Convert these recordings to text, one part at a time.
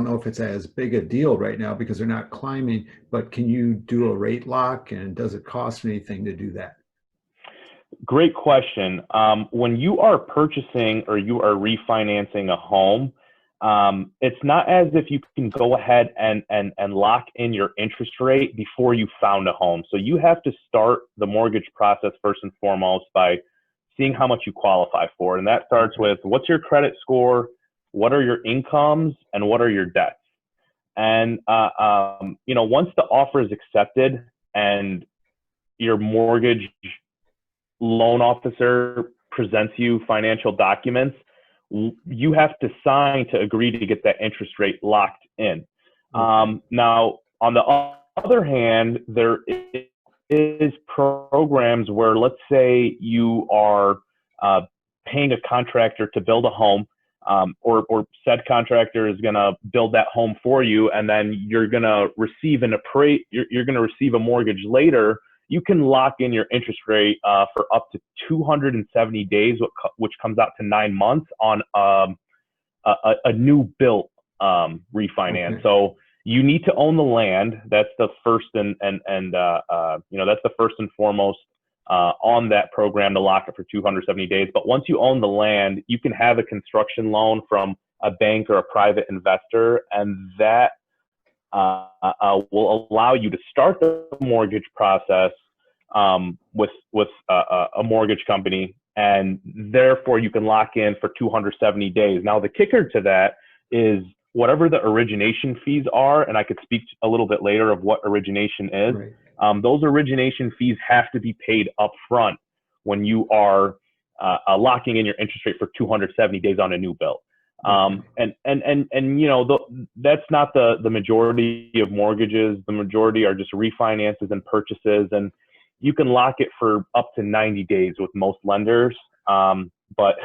know if it's as big a deal right now because they're not climbing, but can you do a rate lock and does it cost anything to do that? Great question. When you are purchasing or you are refinancing a home, it's not as if you can go ahead and lock in your interest rate before you found a home. So you have to start the mortgage process first and foremost by seeing how much you qualify for. And that starts with what's your credit score, what are your incomes, and what are your debts. And, once the offer is accepted and your mortgage loan officer presents you financial documents, you have to sign to agree to get that interest rate locked in. Now, on the other hand, there is programs where, let's say you are paying a contractor to build a home, or said contractor is going to build that home for you, and then you're going to receive you're going to receive a mortgage later. You can lock in your interest rate for up to 270 days, which comes out to 9 months on a new built refinance. Okay. So you need to own the land. That's the first that's the first and foremost on that program to lock it for 270 days. But once you own the land, you can have a construction loan from a bank or a private investor, and that will allow you to start the mortgage process with a mortgage company, and therefore you can lock in for 270 days. Now, the kicker to that is whatever the origination fees are, and I could speak a little bit later of what origination is. Right. Those origination fees have to be paid up front when you are locking in your interest rate for 270 days on a new build. That's not the majority of mortgages. The majority are just refinances and purchases, and you can lock it for up to 90 days with most lenders. But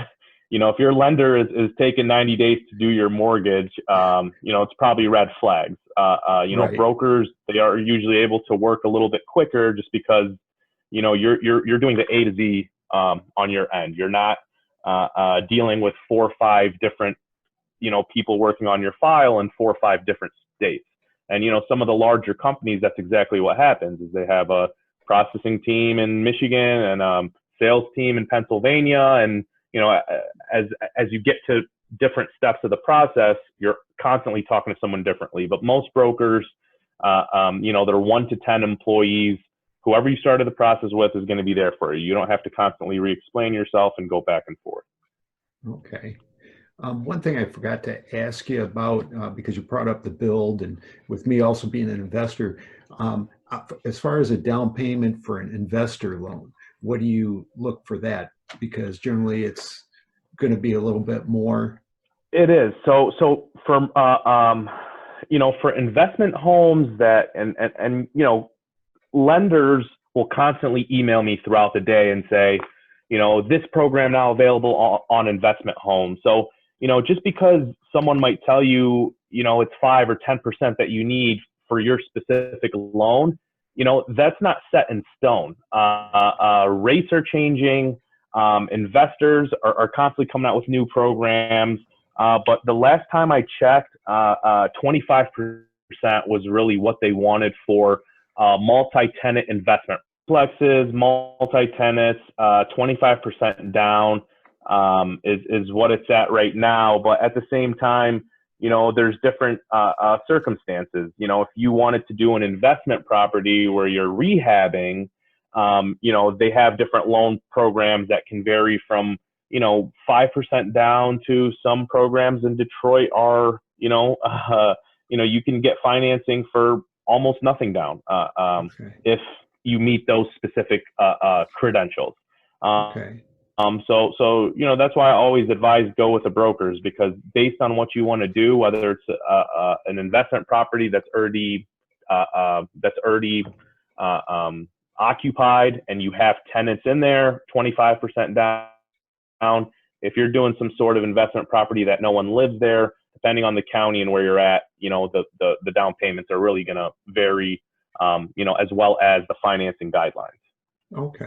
if your lender is taking 90 days to do your mortgage, it's probably red flags. Right. Brokers, they are usually able to work a little bit quicker just because you're doing the A to Z on your end. You're not dealing with 4 or 5 different people working on your file in 4 or 5 different states. And some of the larger companies, that's exactly what happens, is they have a processing team in Michigan and sales team in Pennsylvania, and as you get to different steps of the process, you're constantly talking to someone differently. But most brokers, they're 1 to 10 employees. Whoever you started the process with is going to be there for you. You don't have to constantly re-explain yourself and go back and forth. Okay. One thing I forgot to ask you about, because you brought up the build, and with me also being an investor, as far as a down payment for an investor loan, what do you look for that? Because generally it's going to be a little bit more. It is. So for investment homes and lenders will constantly email me throughout the day and say, this program now available on investment homes. So, just because someone might tell you, it's 5 or 10% that you need for your specific loan, that's not set in stone. Rates are changing. Investors are constantly coming out with new programs. But the last time I checked, 25% was really what they wanted for multi-tenant investment. Plexes, multi-tenants, 25% down is what it's at right now. But at the same time, there's different circumstances. If you wanted to do an investment property where you're rehabbing, they have different loan programs that can vary from 5% down to some programs in Detroit are you can get financing for almost nothing down Okay. if you meet those specific credentials. Okay. So that's why I always advise go with the brokers, because based on what you want to do, whether it's an investment property that's already occupied and you have tenants in there, 25% down. If you're doing some sort of investment property that no one lives there, depending on the county and where you're at, the down payments are really going to vary, as well as the financing guidelines. Okay.